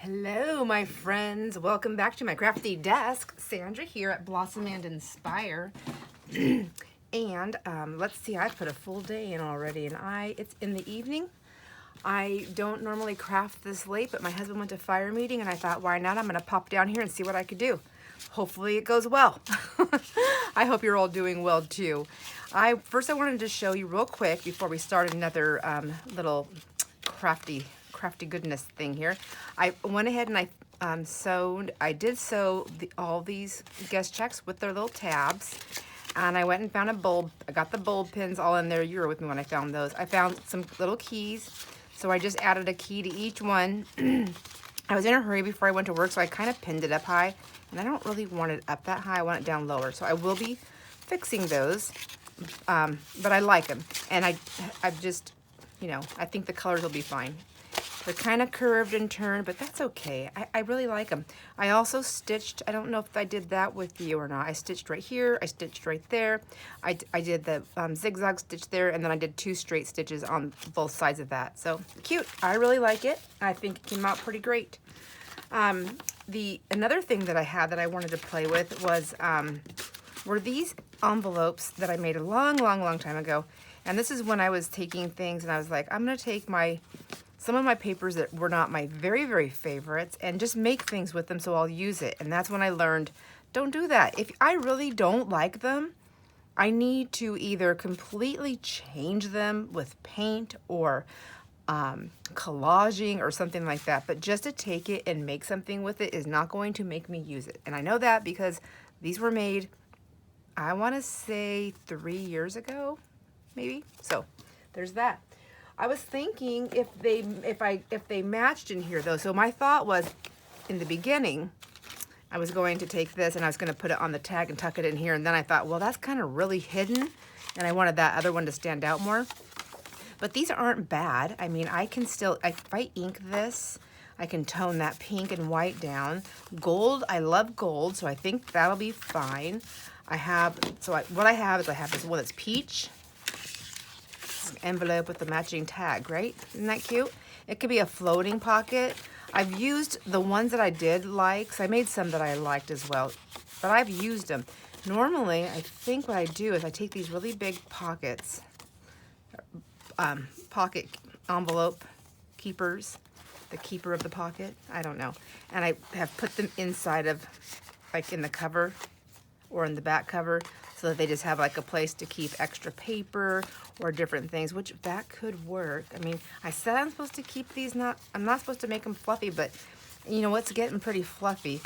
Hello, my friends. Welcome back to my crafty desk. Sandra here at Blossom and Inspire. And let's see, I put a full day in already, and it's in the evening. I don't normally craft this late, but my husband went to fire meeting, and I thought, why not? I'm going to pop down here and see what I could do. Hopefully it goes well. I hope you're all doing well too. First I wanted to show you real quick before we start another little crafty goodness thing here. I went ahead and I did sew all these guest checks with their little tabs, and I went and found a bulb. I got the bulb pins all in there. You were with me when I found those. I found some little keys, so I just added a key to each one. I was in a hurry before I went to work, so I kind of pinned it up high, and I don't really want it up that high. I want it down lower, so I will be fixing those, but I like them, and I've just, I think the colors will be fine. They're kind of curved and turned, but that's okay. I really like them. I also stitched, I don't know if I did that with you or not. I stitched right here, I stitched right there. I did the zigzag stitch there, and then I did 2 straight stitches on both sides of that. So cute, I really like it. I think it came out pretty great. Another thing that I had that I wanted to play with was, were these envelopes that I made a long time ago. And this is when I was taking things and I was like, I'm gonna take some of my papers that were not my very favorites and just make things with them, so I'll use it. And that's when I learned, don't do that. If I really don't like them, I need to either completely change them with paint or collaging or something like that. But just to take it and make something with it is not going to make me use it. And I know that because these were made, I want to say 3 years ago, maybe. So there's that. I was thinking if they matched in here though. So my thought was, in the beginning, I was going to take this and I was going to put it on the tag and tuck it in here. And then I thought, well, that's kind of really hidden, and I wanted that other one to stand out more. But these aren't bad. I mean, I can still, if I ink this, I can tone that pink and white down. Gold, I love gold, so I think that'll be fine. What I have is this one that's peach. Envelope with the matching tag, right? Isn't that cute? It could be a floating pocket. I've used the ones that I did like, so I made some that I liked as well, but I've used them. Normally, I think what I do is I take these really big pockets, pocket envelope keepers, the keeper of the pocket, I don't know, and I have put them inside of, like in the cover or in the back cover, so that they just have like a place to keep extra paper or different things, which that could work. I mean, I said I'm supposed to keep these, I'm not supposed to make them fluffy, but you know what's getting pretty fluffy.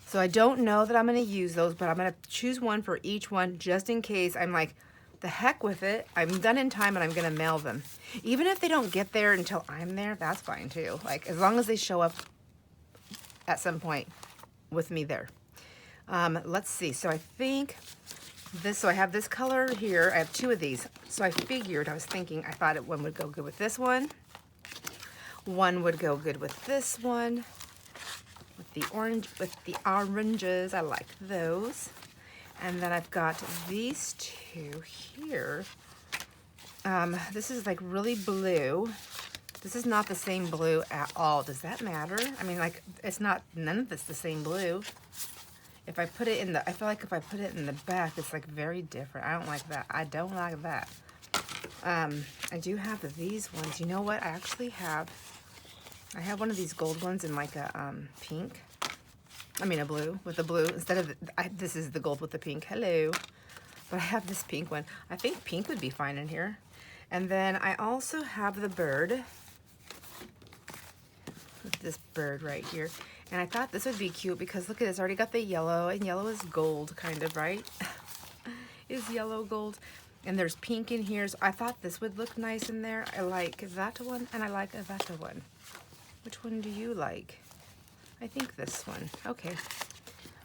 So I don't know that I'm gonna use those, but I'm gonna choose one for each one just in case. I'm like, the heck with it. I'm done in time and I'm gonna mail them. Even if they don't get there until I'm there, that's fine too. Like, as long as they show up at some point with me there. Let's see, so I think so I have this color here. I have 2 of these. So I thought one would go good with this one. One would go good with this one. With the oranges, I like those. And then I've got these 2 here. This is like really blue. This is not the same blue at all. Does that matter? I mean, like, none of this the same blue. If I put it I feel like if I put it in the back, it's like very different. I don't like that. I don't like that. I do have these ones. You know what? I have one of these gold ones in like a pink. I mean a blue, with the blue. Instead of, this is the gold with the pink. Hello. But I have this pink one. I think pink would be fine in here. And then I also have the bird. With this bird right here. And I thought this would be cute because look at this, already got the yellow, and yellow is gold kind of, right? Is yellow gold. And there's pink in here, so I thought this would look nice in there. I like that one, and I like that one. Which one do you like? I think this one. Okay.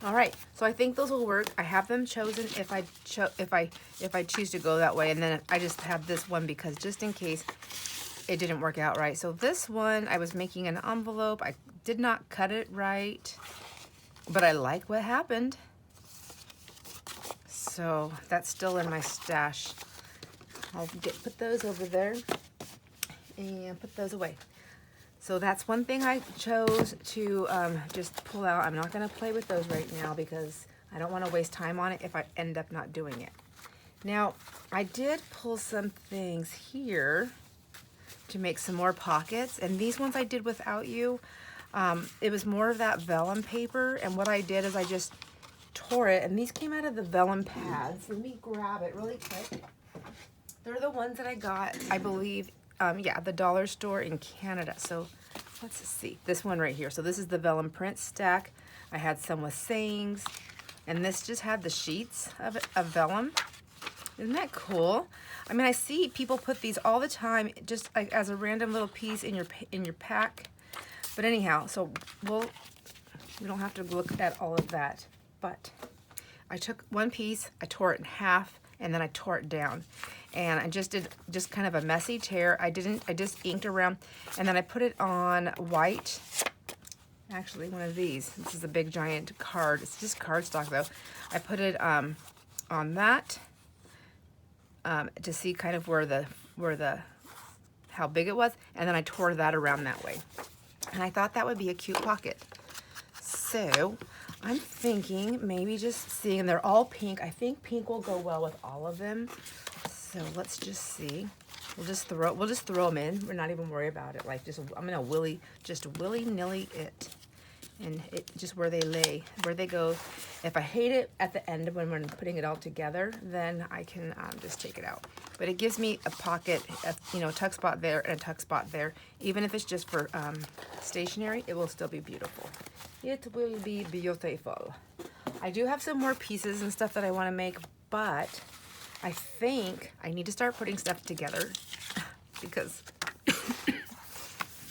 All right, so I think those will work. I have them chosen if I choose to go that way, and then I just have this one because just in case it didn't work out right. So this one, I was making an envelope. I did not cut it right, but I like what happened. So that's still in my stash. I'll put those over there and put those away. So that's one thing I chose to just pull out. I'm not going to play with those right now because I don't want to waste time on it if I end up not doing it. Now, I did pull some things here to make some more pockets, and these ones I did without you. It was more of that vellum paper, and what I did is I just tore it, and these came out of the vellum pads. Let me grab it really quick. They're the ones that I got, I believe, yeah, the dollar store in Canada. So let's see, this one right here. So this is the vellum print stack. I had some with sayings, and this just had the sheets of vellum. Isn't that cool? I mean, I see people put these all the time, just like as a random little piece in your pack. But anyhow, so we don't have to look at all of that. But I took one piece, I tore it in half, and then I tore it down. And I just did kind of a messy tear. I just inked around, and then I put it on white. Actually, one of these. This is a big giant card. It's just cardstock though. I put it on that to see kind of how big it was, and then I tore that around that way. And I thought that would be a cute pocket. So I'm thinking maybe just seeing, and they're all pink. I think pink will go well with all of them. So let's just see. We'll just throw them in. We're not even worry about it. Like I'm gonna willy-nilly it, and it just where they lay, where they go. If I hate it at the end when we're putting it all together, then I can just take it out. But it gives me a pocket, a tuck spot there and a tuck spot there. Even if it's just for stationery, it will still be beautiful. It will be beautiful. I do have some more pieces and stuff that I want to make, but I think I need to start putting stuff together because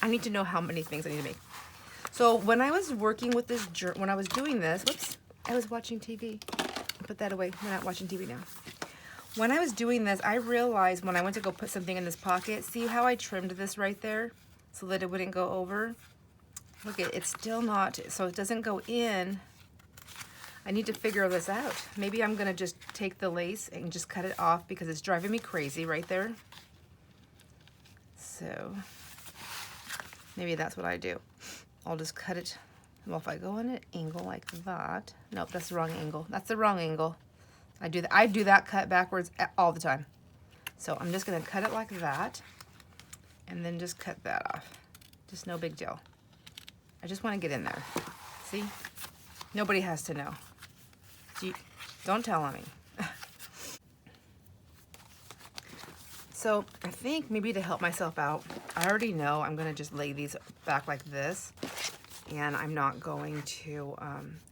I need to know how many things I need to make. So when I was working with this, when I was doing this, whoops, I was watching TV. Put that away. We're not watching TV now. When I was doing this, I realized when I went to go put something in this pocket, see how I trimmed this right there so that it wouldn't go over? Look, it's still not, so it doesn't go in. I need to figure this out. Maybe I'm gonna just take the lace and just cut it off because it's driving me crazy right there. So maybe that's what I do. I'll just cut it. Well, if I go on an angle like that, nope, that's the wrong angle. That's the wrong angle. I do that cut backwards all the time. So I'm just gonna cut it like that and then just cut that off. Just no big deal. I just wanna get in there. See? Nobody has to know. Don't tell on me. So I think maybe to help myself out, I already know I'm gonna just lay these back like this, and I'm not going to,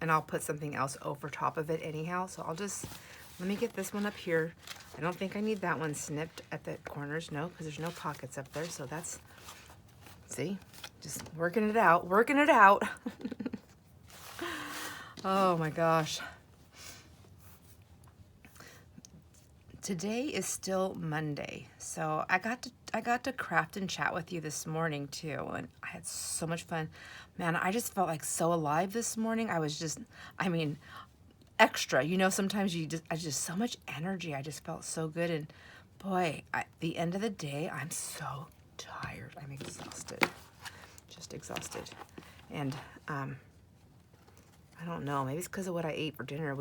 and I'll put something else over top of it anyhow. So I'll just, let me get this one up here. I don't think I need that one snipped at the corners, no, because there's no pockets up there. So that's, see, just working it out, working it out. Oh my gosh. Today is still Monday, so I got to craft and chat with you this morning too, and I had so much fun. Man, I just felt like so alive this morning. I was just, I mean, extra. Sometimes I just so much energy. I just felt so good, and boy, at the end of the day, I'm so tired. I'm exhausted, just exhausted, and I don't know. Maybe it's because of what I ate for dinner.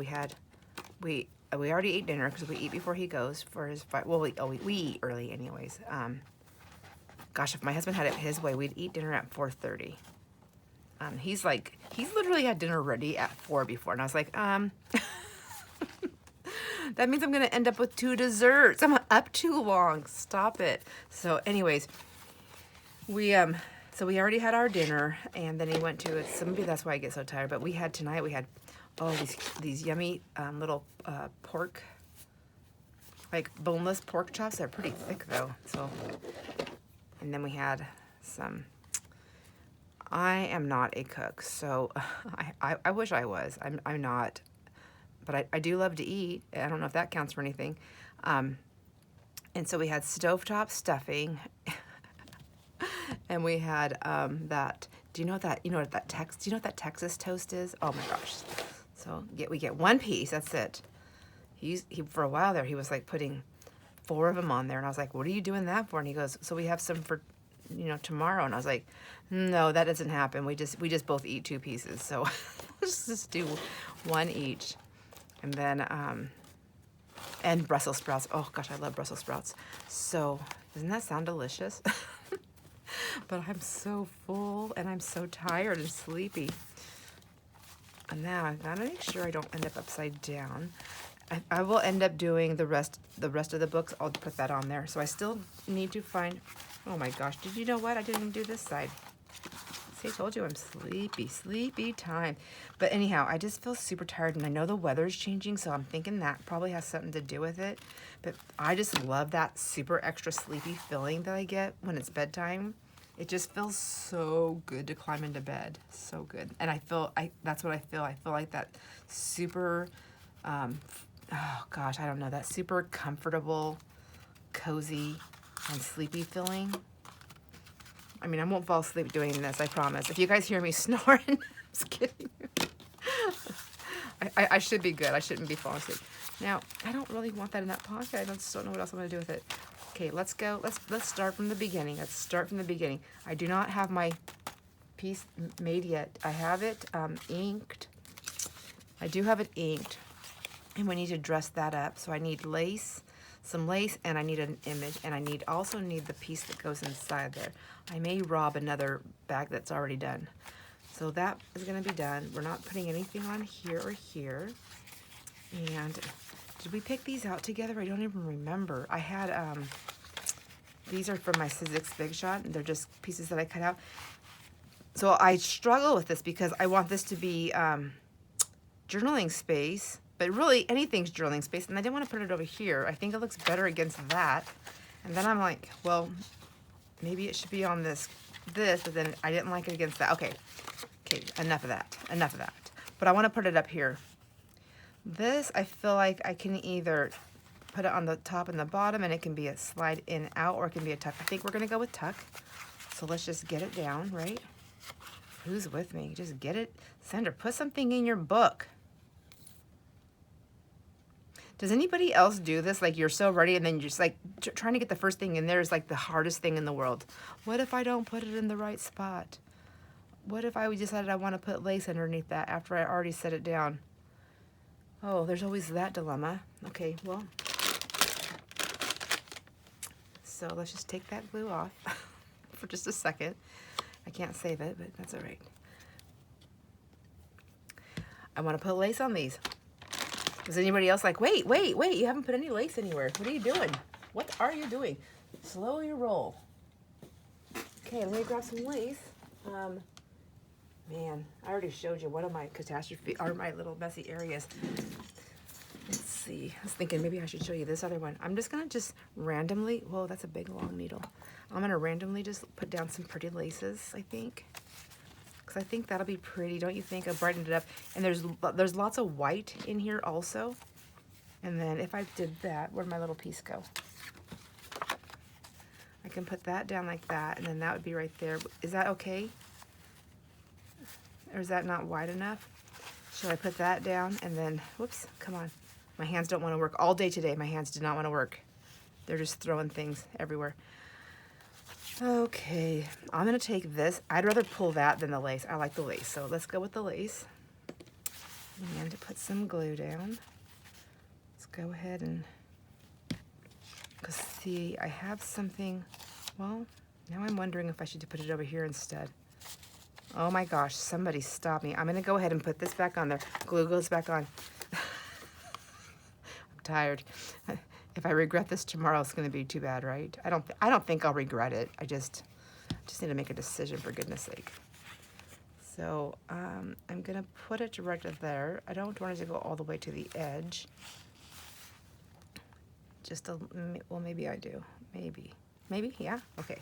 We already ate dinner because we eat before he goes for his fight. Well, we eat early anyways. Gosh, if my husband had it his way, we'd eat dinner at 4:30. He's literally had dinner ready at 4 before, and I was like, that means I'm gonna end up with 2 desserts. I'm up too long. Stop it. So, anyways, we already had our dinner, and then he went to it. So maybe that's why I get so tired. But we had these yummy little pork, like boneless pork chops. They're pretty thick though. So, and then we had some. I am not a cook, so I wish I was. I'm not, but I do love to eat. I don't know if that counts for anything. And so we had stovetop stuffing, and we had that. Do you know what that Texas toast is? Oh my gosh. So we get one piece, that's it. He for a while there, he was like putting 4 of them on there, and I was like, what are you doing that for? And he goes, so we have some for you know, tomorrow. And I was like, no, that doesn't happen. We just both eat 2 pieces. So let's just do 1 each. And then, and Brussels sprouts. Oh gosh, I love Brussels sprouts. So doesn't that sound delicious? But I'm so full and I'm so tired and sleepy. And now I gotta make sure I don't end up upside down. I will end up doing the rest of the books. I'll put that on there. So I still need to find, oh my gosh, did you know what? I didn't even do this side. See, I told you I'm sleepy time. But anyhow, I just feel super tired, and I know the weather's changing, so I'm thinking that probably has something to do with it. But I just love that super extra sleepy feeling that I get when it's bedtime. It just feels so good to climb into bed. So good. And that's what I feel. I feel like that super, oh gosh, I don't know, that super comfortable, cozy, and sleepy feeling. I mean, I won't fall asleep doing this, I promise. If you guys hear me snoring, I'm just kidding. I should be good. I shouldn't be falling asleep. Now, I don't really want that in that pocket. I just don't know what else I'm going to do with it. Okay, let's go. Let's start from the beginning. Let's start from the beginning. I do not have my piece made yet. I have it inked. I do have it inked. And we need to dress that up. So I need lace, some lace, and I need an image, and I also need the piece that goes inside there. I may rob another bag that's already done. So that is going to be done. We're not putting anything on here or here. And did we pick these out together? I don't even remember. I had, these are from my Sizzix Big Shot, and they're just pieces that I cut out. So I struggle with this because I want this to be journaling space, but really anything's journaling space, and I didn't want to put it over here. I think it looks better against that. And then I'm like, well, maybe it should be on this, but then I didn't like it against that. Okay, enough of that. But I want to put it up here. This, I feel like I can either put it on the top and the bottom, and it can be a slide in out, or it can be a tuck. I think we're going to go with tuck. So let's just get it down, right? Who's with me? Just get it. Sandra, put something in your book. Does anybody else do this? Like, you're so ready, and then you're just like trying to get the first thing in there is like the hardest thing in the world. What if I don't put it in the right spot? What if I decided I want to put lace underneath that after I already set it down? Oh, there's always that dilemma. Okay, well, so let's just take that glue off for just a second. I can't save it, but that's all right. I want to put lace on these. Is anybody else like, wait, you haven't put any lace anywhere. What are you doing? What are you doing? Slow your roll. Okay, let me grab some lace. Man, I already showed you one of my catastrophe, or my little messy areas. Let's see. I was thinking maybe I should show you this other one. I'm just going to randomly, whoa, that's a big long needle. I'm going to randomly just put down some pretty laces, I think. Because I think that'll be pretty, don't you think? I've brightened it up. And there's lots of white in here also. And then if I did that, where'd my little piece go? I can put that down like that, and then that would be right there. Is that okay? Or is that not wide enough? Should I put that down and then, whoops, come on. My hands don't want to work. All day today, my hands did not want to work. They're just throwing things everywhere. Okay, I'm going to take this. I'd rather pull that than the lace. I like the lace, so let's go with the lace. And to put some glue down. Let's go ahead and, because see, I have something, well, now I'm wondering if I should put it over here instead. Oh my gosh, somebody stop me. I'm going to go ahead and put this back on there. Glue goes back on. I'm tired. If I regret this tomorrow, it's going to be too bad, right? I don't think I'll regret it. I just need to make a decision, for goodness sake. So I'm going to put it right there. I don't want it to go all the way to the edge. Well, maybe I do. Maybe, yeah? Okay.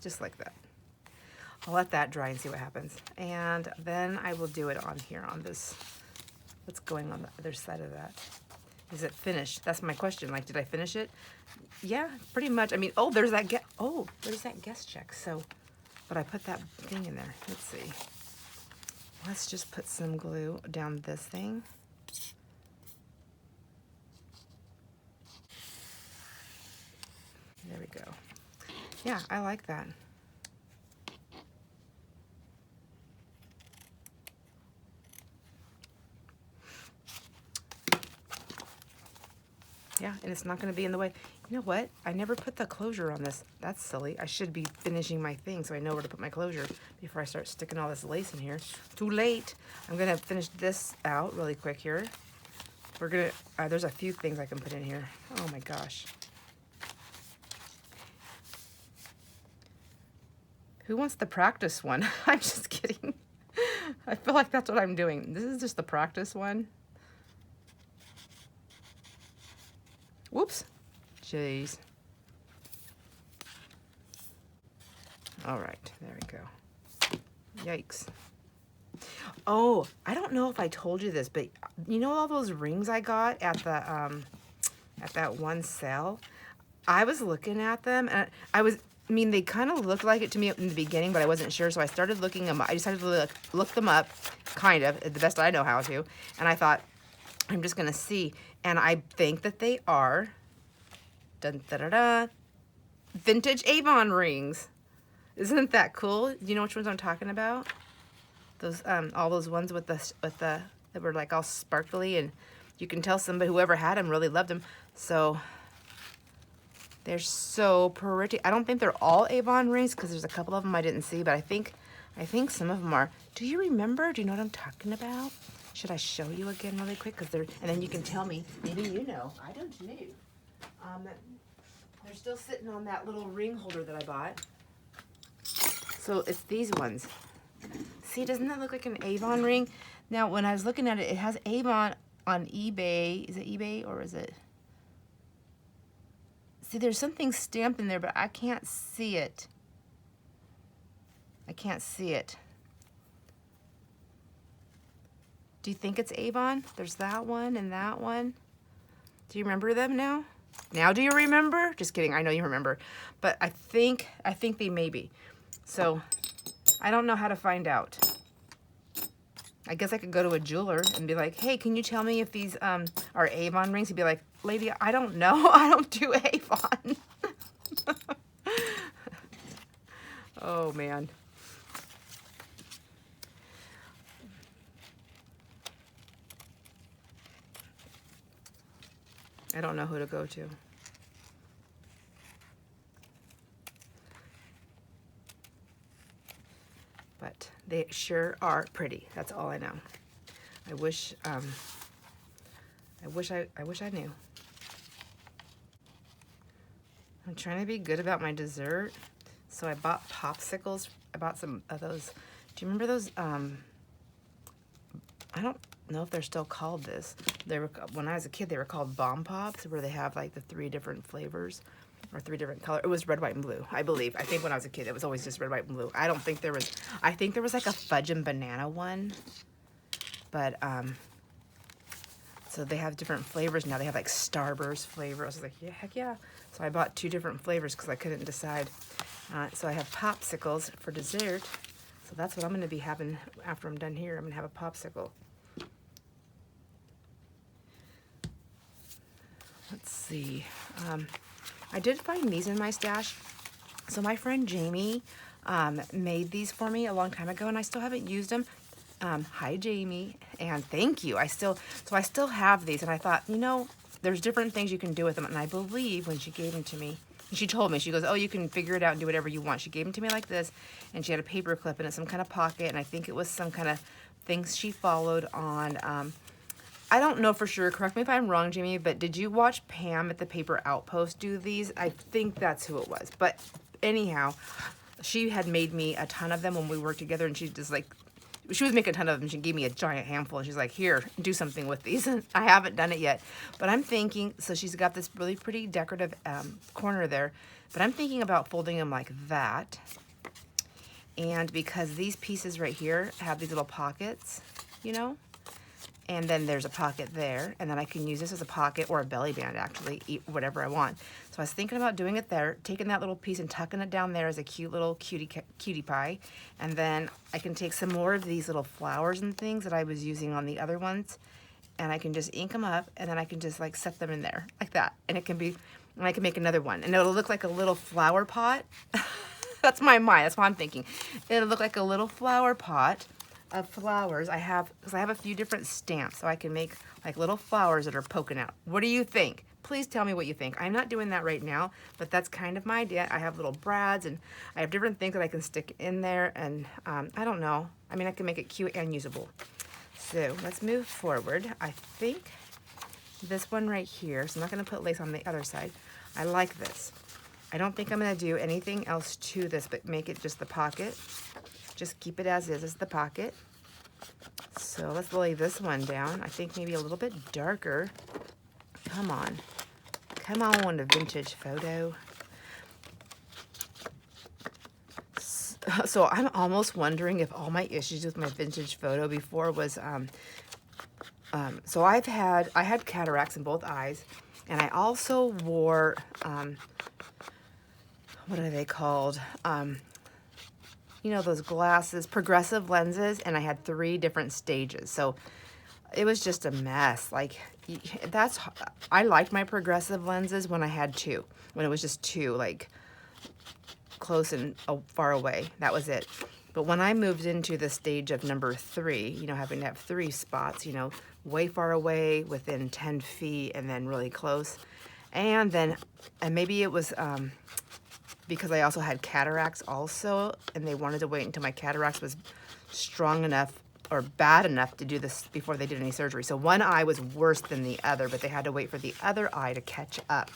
Just like that. I'll let that dry and see what happens. And then I will do it on here, on this, what's going on the other side of that. Is it finished? That's my question. Like, did I finish it? Yeah, pretty much. I mean, oh, there's that guest check. So, but I put that thing in there. Let's see. Let's just put some glue down this thing. There we go. Yeah, I like that. Yeah, and it's not going to be in the way. You know what? I never put the closure on this. That's silly. I should be finishing my thing so I know where to put my closure before I start sticking all this lace in here. Too late. I'm going to finish this out really quick here. We're going to, there's a few things I can put in here. Oh my gosh. Who wants the practice one? I'm just kidding. I feel like that's what I'm doing. This is just the practice one. Whoops. Jeez. All right, there we go. Yikes. Oh, I don't know if I told you this, but you know all those rings I got at the at that one sale? I was looking at them and I mean, they kind of looked like it to me in the beginning, but I wasn't sure, so I started looking them up. I decided to look them up, kind of, the best I know how to, and I thought, I'm just going to see, and I think that they are dun, da, da, da, vintage Avon rings. Isn't that cool? Do you know which ones I'm talking about? Those, all those ones with the, that were like all sparkly, and you can tell somebody, whoever had them really loved them, so... They're so pretty. I don't think they're all Avon rings because there's a couple of them I didn't see, but I think some of them are. Do you remember? Do you know what I'm talking about? Should I show you again really quick? Because and then you can tell me. Maybe you know. I don't know. They're still sitting on that little ring holder that I bought. So it's these ones. See, doesn't that look like an Avon ring? Now, when I was looking at it, it has Avon on eBay. Is it eBay or is it? See, there's something stamped in there, but I can't see it. I can't see it. Do you think it's Avon? There's that one and that one. Do you remember them now? Now do you remember? Just kidding, I know you remember. But I think they may be. So, I don't know how to find out. I guess I could go to a jeweler and be like, hey, can you tell me if these are Avon rings? He'd be like, lady, I don't know. I don't do Avon. Oh, man. I don't know who to go to. But they sure are pretty. That's all I know. I wish I knew. I'm trying to be good about my dessert. So I bought popsicles. I bought some of those. Do you remember those? I don't know if they're still called this. They were, when I was a kid, they were called Bomb Pops, where they have like the 3 different flavors. Or 3 different colors. It was red, white, and blue, I believe. I think when I was a kid, it was always just red, white, and blue. I don't think there was... I think there was like a fudge and banana one. But, so they have different flavors now. They have like Starburst flavor. I was like, yeah, heck yeah. So I bought 2 different flavors because I couldn't decide. So I have popsicles for dessert. So that's what I'm going to be having after I'm done here. I'm going to have a popsicle. Let's see. I did find these in my stash. So my friend Jamie made these for me a long time ago, and I still haven't used them. Hi, Jamie, and thank you. I still have these, and I thought, you know, there's different things you can do with them, and I believe when she gave them to me, she told me, she goes, oh, you can figure it out and do whatever you want. She gave them to me like this, and she had a paper clip in it, some kind of pocket, and I think it was some kind of things she followed on... I don't know for sure. Correct me if I'm wrong, Jamie, but did you watch Pam at the Paper Outpost do these? I think that's who it was. But anyhow, she had made me a ton of them when we worked together, and she just like, she was making a ton of them. She gave me a giant handful, and she's like, here, do something with these. And I haven't done it yet. But I'm thinking, so she's got this really pretty decorative corner there, but I'm thinking about folding them like that. And because these pieces right here have these little pockets, you know, and then there's a pocket there, and then I can use this as a pocket or a belly band, actually, eat whatever I want. So I was thinking about doing it there, taking that little piece and tucking it down there as a cute little cutie pie, and then I can take some more of these little flowers and things that I was using on the other ones, and I can just ink them up, and then I can just like set them in there like that, and it can be And I can make another one. And it'll look like a little flower pot. That's my mind. That's what I'm thinking. It'll look like a little flower pot of flowers. Because I have a few different stamps. So I can make like little flowers that are poking out. What do you think? Please tell me what you think. I'm not doing that right now, but that's kind of my idea. I have little brads and I have different things that I can stick in there. And I don't know. I mean, I can make it cute and usable. So let's move forward. I think this one right here, so I'm not going to put lace on the other side. I like this. I don't think I'm going to do anything else to this, but make it just the pocket. Just keep it as is the pocket. So let's lay this one down. I think maybe a little bit darker. Come on. Come on, a vintage photo. So I'm almost wondering if all my issues with my vintage photo before was, so I had cataracts in both eyes, and I also wore, what are they called? You know, those glasses, progressive lenses, and I had 3 different stages. So it was just a mess. Like, I liked my progressive lenses when I had 2, when it was just 2, like close and far away. That was it. But when I moved into the stage of number 3, you know, having to have 3 spots, you know, way far away, within 10 feet, and then really close. And maybe it was because I also had cataracts also, and they wanted to wait until my cataracts was strong enough or bad enough to do this before they did any surgery. So one eye was worse than the other, but they had to wait for the other eye to catch up.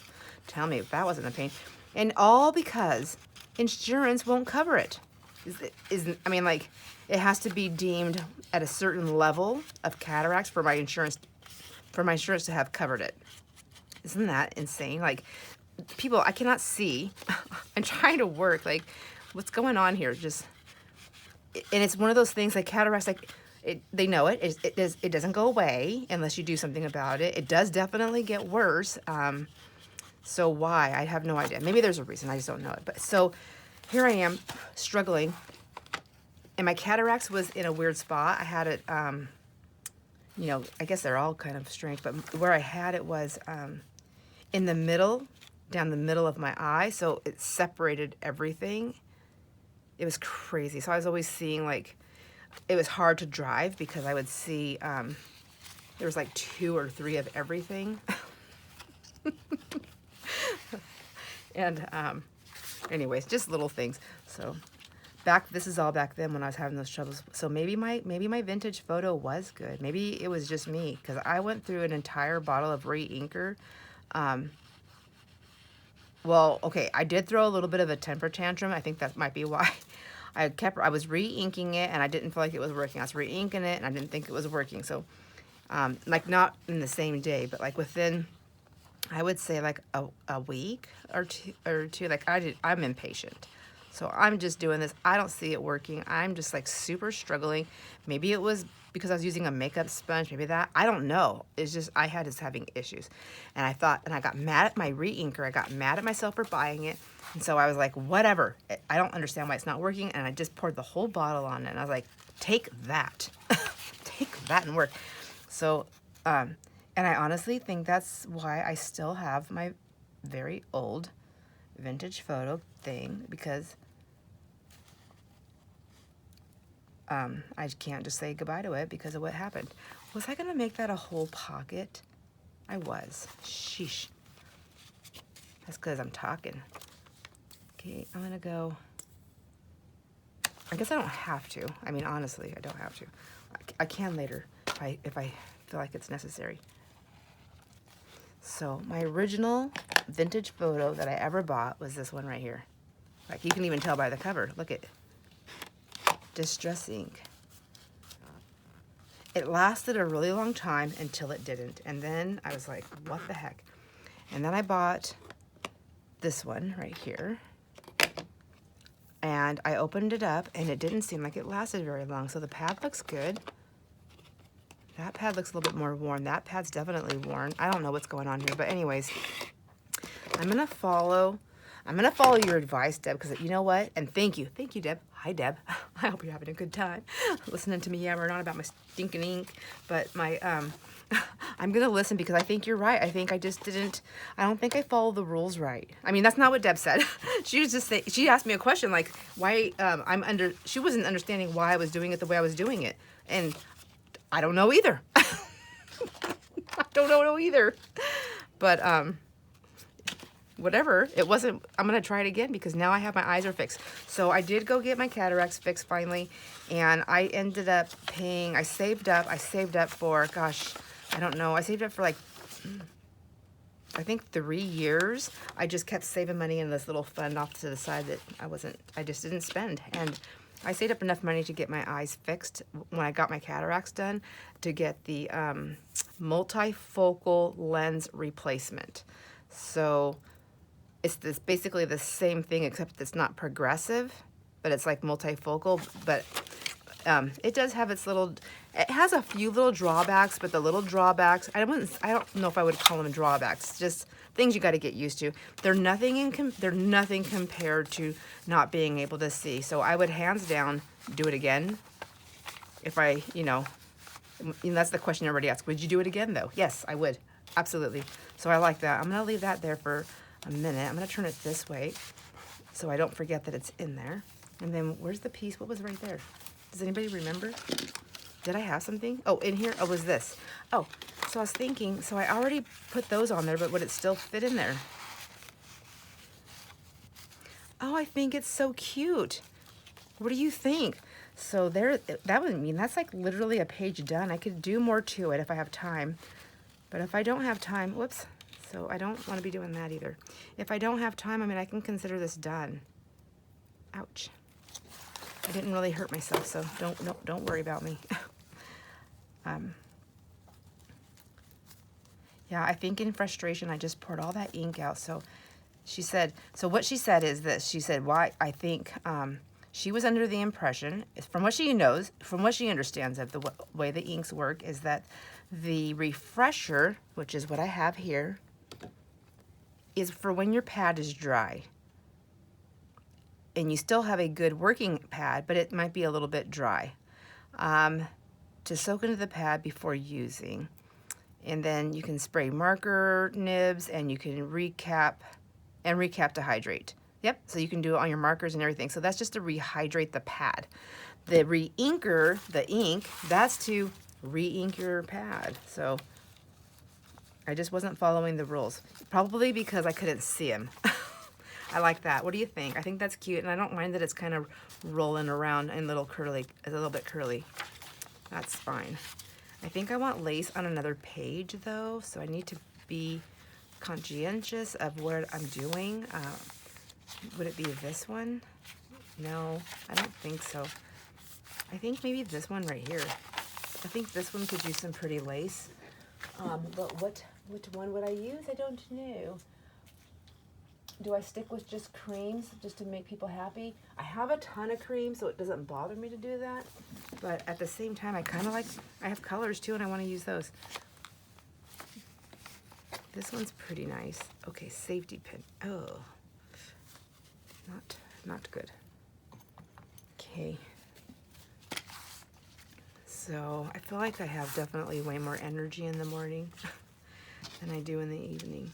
Tell me if that wasn't a pain. And all because insurance won't cover it. I mean, like, it has to be deemed at a certain level of cataracts for my insurance to have covered it. Isn't that insane? Like, people, I cannot see. I'm trying to work. Like, what's going on here? Just, and it's one of those things like cataracts. Like, they know it. It doesn't go away unless you do something about it. It does definitely get worse. So why? I have no idea. Maybe there's a reason. I just don't know it. But so here I am struggling, and my cataracts was in a weird spot. I had it, you know, I guess they're all kind of strange, but where I had it was in the middle, down the middle of my eye. So it separated everything. It was crazy. So I was always seeing, like, it was hard to drive because I would see there was like 2 or 3 of everything. And anyways, just little things. So this is all back then when I was having those troubles. So maybe my vintage photo was good. Maybe it was just me, because I went through an entire bottle of re-inker. Well, okay, I did throw a little bit of a temper tantrum. I think that might be why. I was re-inking it, and I didn't feel like it was working. I was re-inking it, and I didn't think it was working. So like, not in the same day, but like within, I would say like a week or two. Like, I'm impatient. So I'm just doing this. I don't see it working. I'm just like super struggling. Maybe it was because I was using a makeup sponge. Maybe that. I don't know. It's just I had just having issues. And I got mad at my re-inker. I got mad at myself for buying it. And so I was like, whatever. I don't understand why it's not working. And I just poured the whole bottle on it. And I was like, take that. Take that and work. So, and I honestly think that's why I still have my very old vintage photo thing, because I can't just say goodbye to it because of what happened. Was I gonna make that a whole pocket? I was. Sheesh. That's because I'm talking. Okay, I'm gonna go. I guess I don't have to. I mean, honestly, I don't have to. I can later if I feel like it's necessary. So my original vintage photo that I ever bought was this one right here. Like, you can even tell by the cover. Look at Distress ink. It lasted a really long time until it didn't. And then I was like, what the heck? And then I bought this one right here. And I opened it up, and it didn't seem like it lasted very long. So the pad looks good. That pad looks a little bit more worn. That pad's definitely worn. I don't know what's going on here. But anyways, I'm going to follow. I'm going to follow your advice, Deb, because you know what? And thank you. Thank you, Deb. Hi, Deb. I hope you're having a good time listening to me yammer on about my stinking ink. But my, I'm going to listen because I think you're right. I think I just didn't, I don't think I followed the rules right. I mean, that's not what Deb said. She was just saying, she asked me a question like why she wasn't understanding why I was doing it the way I was doing it. And I don't know either. I don't know either. But, whatever, it wasn't, I'm going to try it again because now I have my eyes are fixed. So I did go get my cataracts fixed finally, and I ended up paying, I saved up for, gosh, I don't know, I saved up for like, I think 3 years. I just kept saving money in this little fund off to the side that I just didn't spend. And I saved up enough money to get my eyes fixed when I got my cataracts done to get the multifocal lens replacement. So it's basically the same thing except it's not progressive, but it's like multifocal. But it does have its little, it has a few little drawbacks, but the little drawbacks, I don't know if I would call them drawbacks, just things you got to get used to. They're nothing compared to not being able to see. So I would hands down do it again. If I, that's the question I already asked. Would you do it again though? Yes, I would. Absolutely. So I like that. I'm going to leave that there for a minute. I'm going to turn it this way so I don't forget that it's in there. And then where's the piece? What was right there? Does anybody remember? Did I have something? Oh, in here? Oh, was this? Oh, so I was thinking, so I already put those on there, but would it still fit in there? Oh, I think it's so cute. What do you think? So there, that would mean that's like literally a page done. I could do more to it if I have time. But if I don't have time, whoops. So I don't want to be doing that either. If I don't have time, I mean, I can consider this done. Ouch. I didn't really hurt myself, so don't worry about me. Yeah, I think in frustration, I just poured all that ink out. So she said, so what she said is this. She said, why I think she was under the impression, from what she knows, from what she understands of the way the inks work, is that the refresher, which is what I have here, is for when your pad is dry. And you still have a good working pad, but it might be a little bit dry. To soak into the pad before using. And then you can spray marker nibs and you can recap to hydrate. Yep, so you can do it on your markers and everything. So that's just to rehydrate the pad. The re-inker, the ink, that's to re-ink your pad. So I just wasn't following the rules. Probably because I couldn't see them. I like that. What do you think? I think that's cute, and I don't mind that it's kind of rolling around and a little bit curly. That's fine. I think I want lace on another page though, so I need to be conscientious of what I'm doing. Would it be this one? No, I don't think so. I think maybe this one right here. I think this one could use some pretty lace. But which one would I use? I don't know. Do I stick with just creams just to make people happy? I have a ton of cream, so it doesn't bother me to do that. But at the same time, I kind of like, I have colors too, and I want to use those. This one's pretty nice. Okay, safety pin. Oh, not good. Okay. So I feel like I have definitely way more energy in the morning than I do in the evening.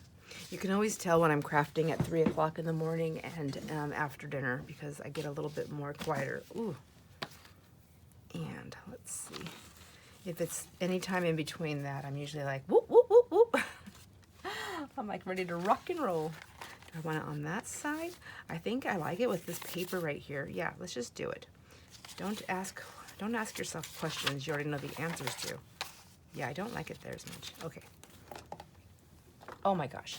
You can always tell when I'm crafting at 3 o'clock in the morning and after dinner because I get a little bit more quieter. Ooh. And let's see. If it's any time in between that, I'm usually like, whoop, whoop, whoop, whoop. I'm like ready to rock and roll. Do I want it on that side? I think I like it with this paper right here. Yeah, let's just do it. Don't ask yourself questions you already know the answers to. Yeah, I don't like it there as much. Okay. Oh my gosh.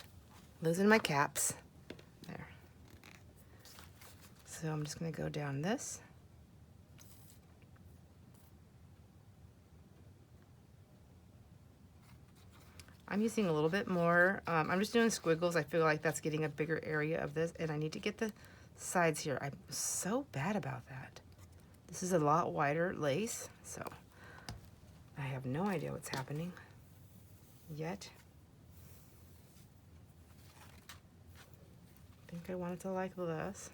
Losing my caps. There. So I'm just going to go down this. I'm using a little bit more. I'm just doing squiggles. I feel like that's getting a bigger area of this, and I need to get the sides here. I'm so bad about that. This is a lot wider lace, so I have no idea what's happening yet. think I want it to like this.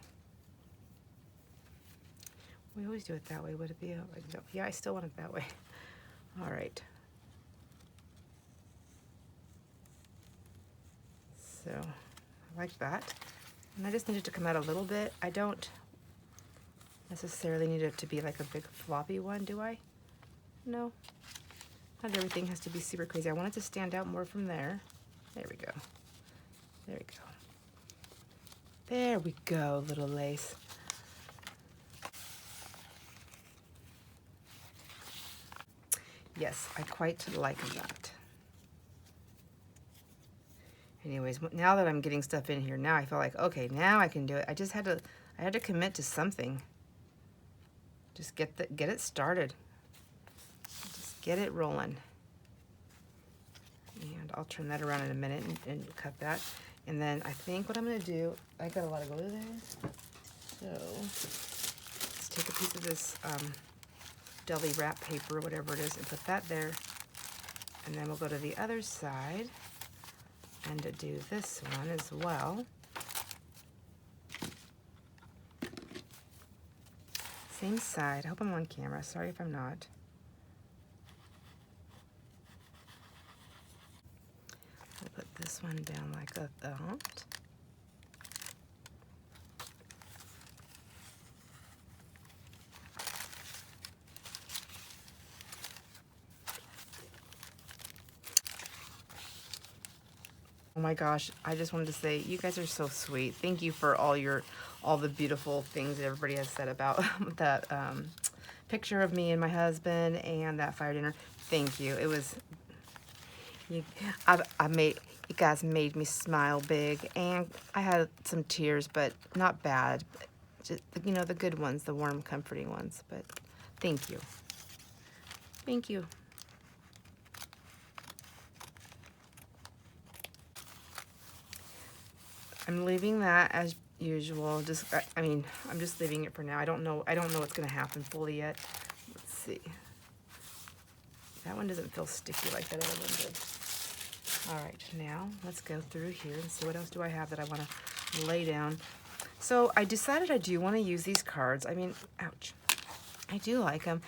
We always do it that way. Would it be like, yeah, I still want it that way. All right. So I like that. And I just need it to come out a little bit. I don't necessarily need it to be like a big floppy one, do I? No. Not everything has to be super crazy. I want it to stand out more from there. There we go. There we go. There we go, little lace. Yes, I quite like that. Anyways, now that I'm getting stuff in here, now I feel like, okay, now I can do it. I had to commit to something. Just get it started. Just get it rolling. And I'll turn that around in a minute and cut that. And then I think what I'm gonna do, I got a lot of glue there. So let's take a piece of this deli wrap paper, whatever it is, and put that there. And then we'll go to the other side and to do this one as well. Same side. I hope I'm on camera. Sorry if I'm not. I'll put this one down like that. Oh my gosh, I just wanted to say, you guys are so sweet. Thank you for all the beautiful things that everybody has said about that picture of me and my husband and that fire dinner. Thank you. It was, you guys made me smile big, and I had some tears, but not bad. Just, you know, the good ones, the warm, comforting ones. But thank you. Thank you. I'm leaving that as usual. Just, I mean, I'm just leaving it for now. I don't know what's gonna happen fully yet. Let's see. That one doesn't feel sticky like that other one did. All right, now let's go through here and see what else do I have that I want to lay down. So I decided I do want to use these cards. I mean, ouch. I do like them,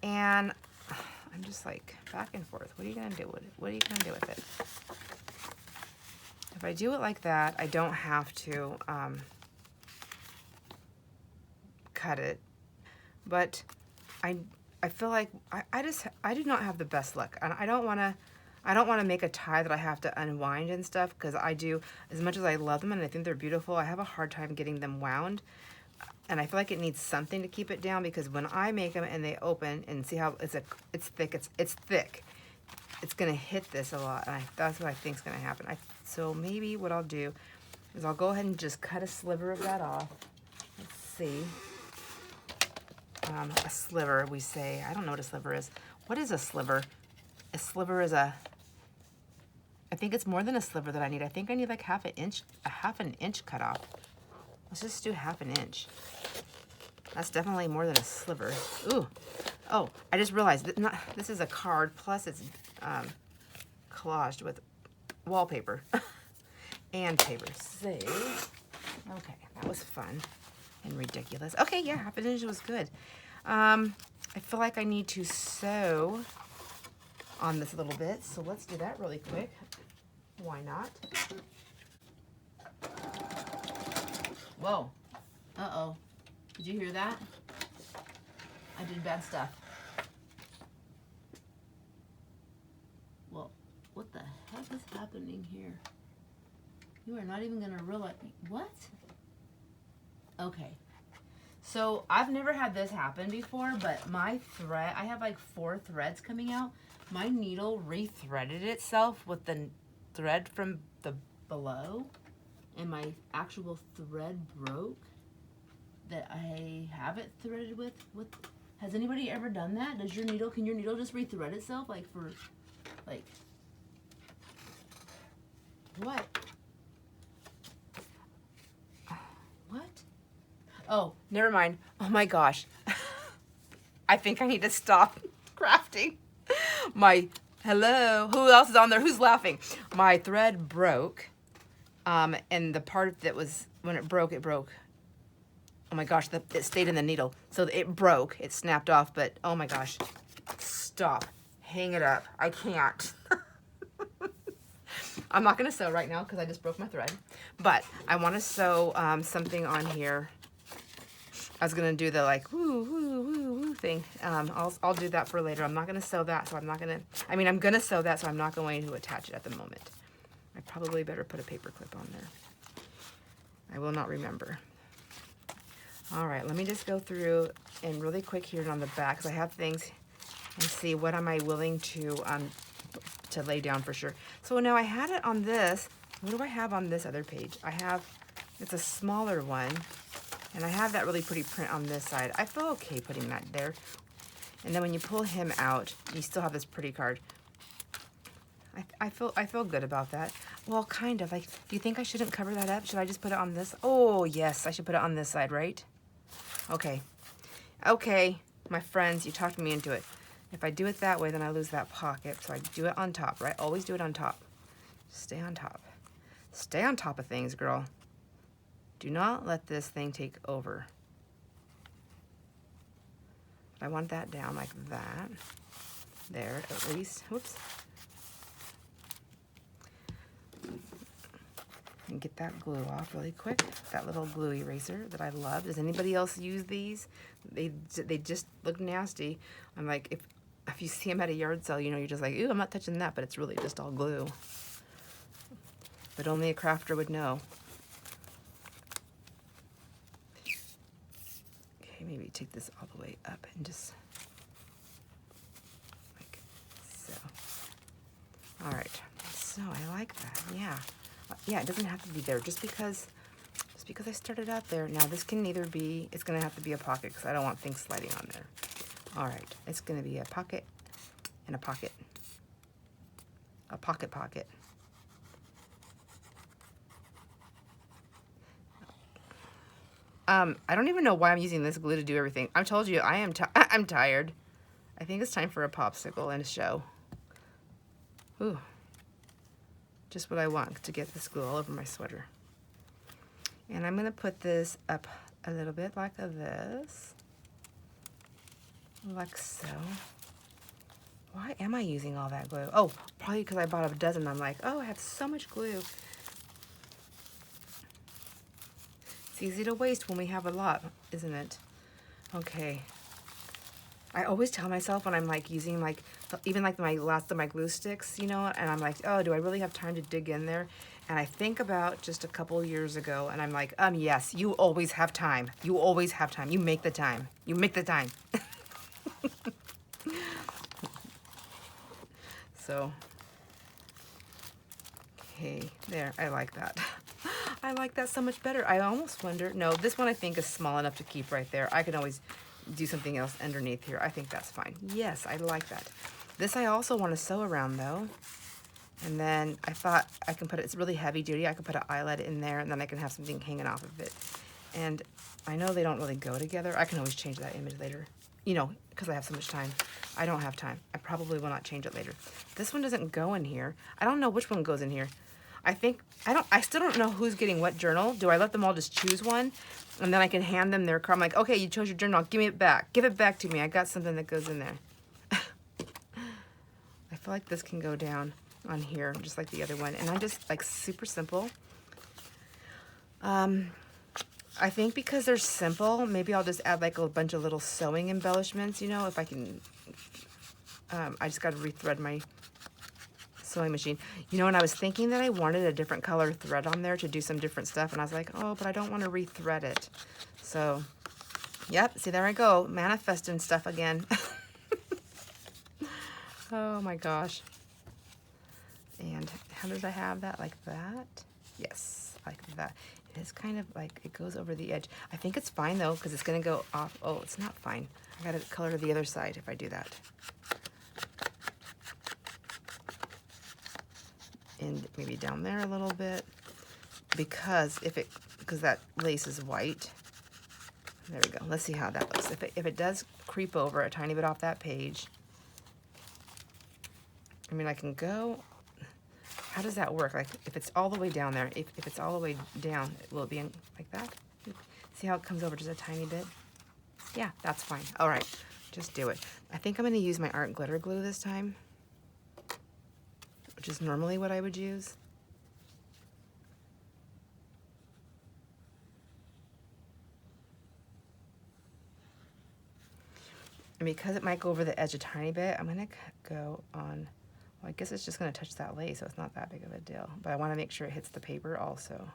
and I'm just like back and forth. What are you gonna do with it? What are you gonna do with it? If I do it like that, I don't have to cut it, but I feel like I do not have the best luck, and I don't want to make a tie that I have to unwind and stuff, because I do, as much as I love them and I think they're beautiful, I have a hard time getting them wound, and I feel like it needs something to keep it down, because when I make them and they open and see how it's thick, it's thick. It's gonna hit this a lot, and that's what I think is gonna happen. So maybe what I'll do is I'll go ahead and just cut a sliver of that off. Let's see. A sliver, we say. I don't know what a sliver is. What is a sliver? A sliver is I think it's more than a sliver that I need. I think I need like half an inch cut off. Let's just do half an inch. That's definitely more than a sliver. Ooh. Oh, I just realized that this is a card, plus it's collaged with wallpaper and paper. So, okay, that was fun and ridiculous. Okay, yeah, half an inch was good. I feel like I need to sew on this a little bit, so let's do that really quick. Why not? Whoa. Uh-oh. Did you hear that? I did bad stuff. Well, what the heck is happening here? You are not even gonna realize, what? Okay. So I've never had this happen before, but my thread, I have like 4 threads coming out. My needle re-threaded itself with the thread from the below, and my actual thread broke that I have it threaded with. Has anybody ever done that? Can your needle just re-thread itself? Like what? What? Oh, never mind. Oh my gosh. I think I need to stop crafting. Hello, who else is on there? Who's laughing? My thread broke, and the part that was when it broke, it broke. Oh my gosh, it stayed in the needle. So it broke, it snapped off, but oh my gosh. Stop, hang it up. I can't. I'm not gonna sew right now because I just broke my thread, but I wanna sew something on here. I was gonna do the like woo woo woo woo thing. I'll do that for later. I'm not gonna sew that, so I'm not gonna. I mean, I'm gonna sew that, so I'm not going to attach it at the moment. I probably better put a paper clip on there. I will not remember. All right, let me just go through and really quick here on the back because I have things and see what am I willing to lay down for sure. So now I had it on this. What do I have on this other page? I have, it's a smaller one. And I have that really pretty print on this side. I feel okay putting that there. And then when you pull him out, you still have this pretty card. I feel good about that. Well, kind of. Like, do you think I shouldn't cover that up? Should I just put it on this? Oh, yes, I should put it on this side, right? Okay. Okay, my friends, you talked me into it. If I do it that way, then I lose that pocket. So I do it on top, right? Always do it on top. Stay on top. Stay on top of things, girl. Do not let this thing take over. I want that down like that. There, at least. Whoops. And get that glue off really quick. That little glue eraser that I love. Does anybody else use these? They just look nasty. I'm like, if you see them at a yard sale, you know, you're just like, ooh, I'm not touching that, but it's really just all glue. But only a crafter would know. Maybe take this all the way up and just like so. All right, so I like that. Yeah, yeah. It doesn't have to be there just because I started out there. Now this can either be. It's gonna have to be a pocket because I don't want things sliding on there. All right, it's gonna be a pocket and a pocket, a pocket pocket. I don't even know why I'm using this glue to do everything. I told you, I'm tired. I think it's time for a popsicle and a show. Ooh. Just what I want to get this glue all over my sweater. And I'm gonna put this up a little bit like this. Like so. Why am I using all that glue? Oh, probably because I bought a dozen. I'm like, oh, I have so much glue. Easy to waste when we have a lot, isn't it? Okay. I always tell myself when I'm like using like, even like my last of my glue sticks, you know, and I'm like, oh, do I really have time to dig in there? And I think about just a couple years ago and I'm like, yes, you always have time. You always have time. You make the time. You make the time. So, okay, there, I like that. I like that so much better. I almost wonder, no, this one I think is small enough to keep right there. I can always do something else underneath here. I think that's fine. Yes, I like that. This I also want to sew around though. And then I thought I can put it, it's really heavy duty. I could put an eyelet in there and then I can have something hanging off of it. And I know they don't really go together. I can always change that image later, you know, because I have so much time. I don't have time. I probably will not change it later. This one doesn't go in here. I don't know which one goes in here. I still don't know who's getting what journal. Do I let them all just choose one? And then I can hand them their card. I'm like, okay, you chose your journal. Give me it back. Give it back to me. I got something that goes in there. I feel like this can go down on here, just like the other one. And I'm just like super simple. I think because they're simple, maybe I'll just add like a bunch of little sewing embellishments, you know, if I can. I just got to rethread my sewing machine. You know, and I was thinking that I wanted a different color thread on there to do some different stuff, and I was like, oh, but I don't want to rethread it. So, yep, see, there I go, manifesting stuff again. Oh my gosh. And how did I have that? Like that? Yes, like that. It is kind of like, it goes over the edge. I think it's fine though, because it's going to go off. Oh, it's not fine. I got to color the other side if I do that. And maybe down there a little bit, because that lace is white. There we go. Let's see how that looks. If it does creep over a tiny bit off that page, I mean, I can go How does that work? Like if it's all the way down there, if it's all the way down, will it be in like that? See how it comes over just a tiny bit? Yeah, that's fine. All right, just do it. I think I'm gonna use my art glitter glue this time, which is normally what I would use. And because it might go over the edge a tiny bit, I'm gonna go on, well, I guess it's just gonna touch that lace, so it's not that big of a deal. But I wanna make sure it hits the paper also.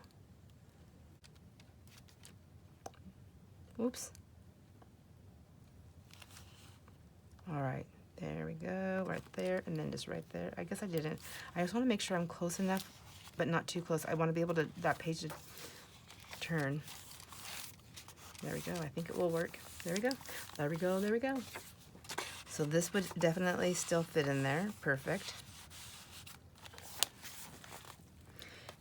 Oops. All right, there we go, right there, and then just right there. I guess I didn't. I just wanna make sure I'm close enough, but not too close. I wanna be able to, that page to turn. There we go, I think it will work. There we go, there we go, there we go. So this would definitely still fit in there, perfect.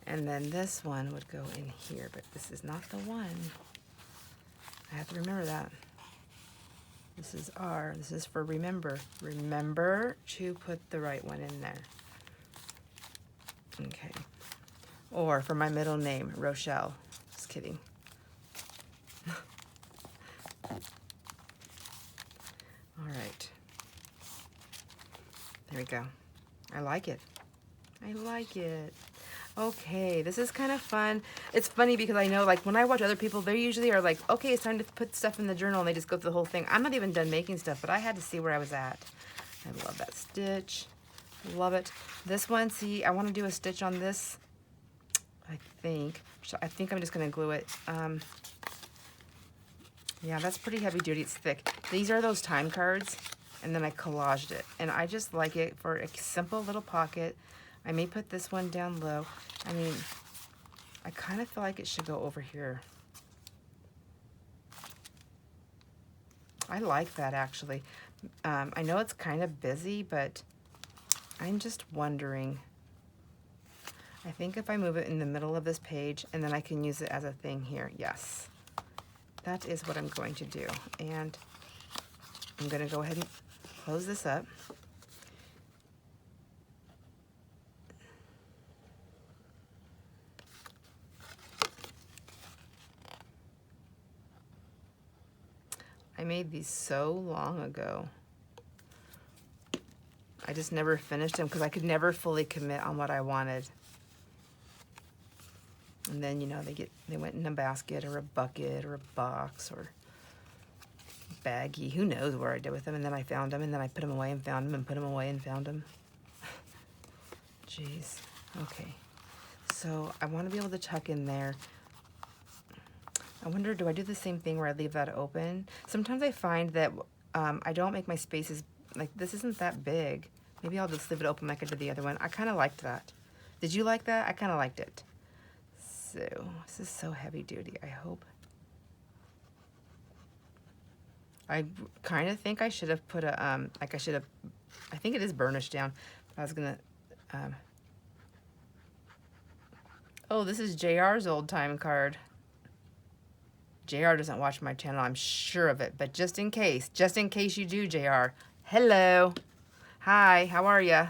And then this one would go in here, but this is not the one. I have to remember that. This is R, this is for remember. Remember to put the right one in there. Okay. Or for my middle name, Rochelle. Just kidding. All right. There we go. I like it. I like it. Okay, this is kind of fun. It's funny because I know, like, when I watch other people, they usually are like, okay, it's time to put stuff in the journal, and they just go through the whole thing. I'm not even done making stuff, but I had to see where I was at. I love that stitch. Love it. This one, see, I want to do a stitch on this, I think. I think I'm just going to glue it. Yeah, that's pretty heavy duty. It's thick. These are those time cards, and then I collaged it. And I just like it for a simple little pocket. I may put this one down low. I mean, I kind of feel like it should go over here. I like that, actually. I know it's kind of busy, but I'm just wondering. I think if I move it in the middle of this page, and then I can use it as a thing here. Yes, that is what I'm going to do. And I'm going to go ahead and close this up. I made these so long ago. I just never finished them because I could never fully commit on what I wanted. And then, you know, they went in a basket or a bucket or a box or baggie. Who knows where I did with them. And then I found them, and then I put them away and found them and put them away and found them. Jeez. Okay. So I want to be able to tuck in there. I wonder, do I do the same thing where I leave that open? Sometimes I find that I don't make my spaces, like this isn't that big. Maybe I'll just leave it open like I did the other one. I kind of liked that. Did you like that? I kind of liked it. So, this is so heavy duty, I hope. I kind of think I should have put a, I think it is burnished down. I was gonna, oh, this is JR's old time card. JR doesn't watch my channel, I'm sure of it, but just in case you do, JR, hello. Hi, how are ya?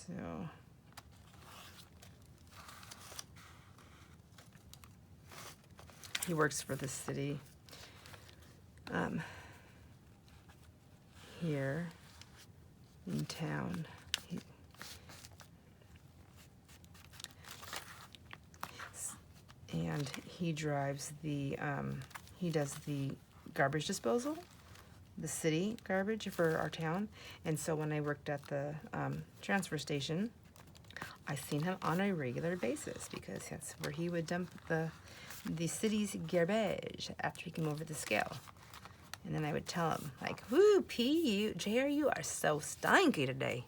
So, he works for the city here in town. And he drives the, he does the garbage disposal, the city garbage for our town. And so when I worked at the transfer station, I seen him on a regular basis because that's where he would dump the city's garbage after he came over the scale. And then I would tell him, like, whoo, P, JR, you are so stinky today.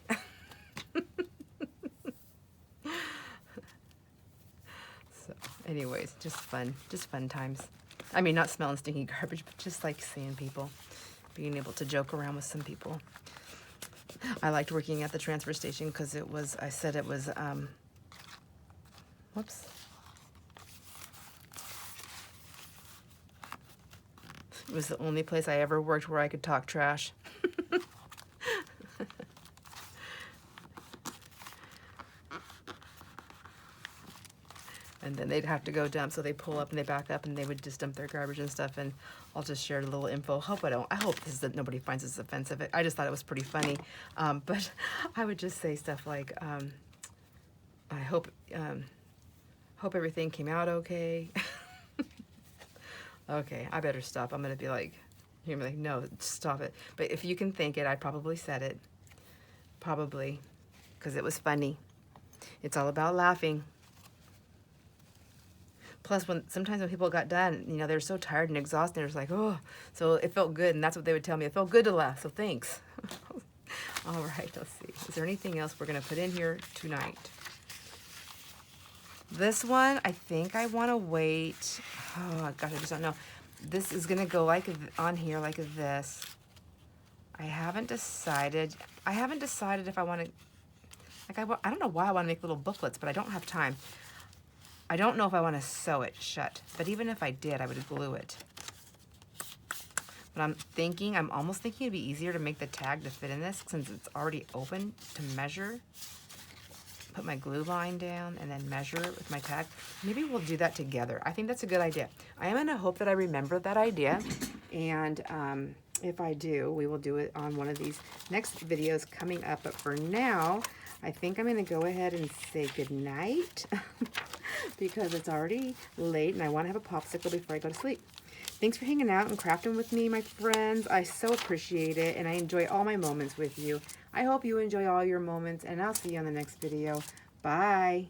So, anyways, just fun times. I mean, not smelling stinky garbage, but just like seeing people, being able to joke around with some people. I liked working at the transfer station because it was, I said it was, whoops. was the only place I ever worked where I could talk trash. And then they'd have to go dump, so they pull up and they back up and they would just dump their garbage and stuff, and I'll just share a little info. I hope this is that nobody finds this offensive. I just thought it was pretty funny. But I would just say stuff like, I hope everything came out okay. Okay, I better stop. I'm gonna be like, you're gonna be like, no, stop it. But if you can think it, I probably said it. Probably, because it was funny. It's all about laughing. Plus, sometimes when people got done, you know, they were so tired and exhausted, they're just like, oh. So it felt good, and that's what they would tell me. It felt good to laugh, so thanks. All right, let's see. Is there anything else we're going to put in here tonight? This one, I think I want to wait. Oh, gosh, I just don't know. This is going to go like on here like this. I haven't decided if I want to, like, I don't know why I want to make little booklets, but I don't have time. I don't know if I want to sew it shut, but even if I did, I would glue it. But I'm almost thinking it'd be easier to make the tag to fit in this since it's already open to measure. Put my glue line down and then measure it with my tag. Maybe we'll do that together. I think that's a good idea. I am gonna hope that I remember that idea. And if I do, we will do it on one of these next videos coming up. But for now, I think I'm gonna go ahead and say goodnight because it's already late and I wanna have a popsicle before I go to sleep. Thanks for hanging out and crafting with me, my friends. I so appreciate it, and I enjoy all my moments with you. I hope you enjoy all your moments, and I'll see you on the next video. Bye.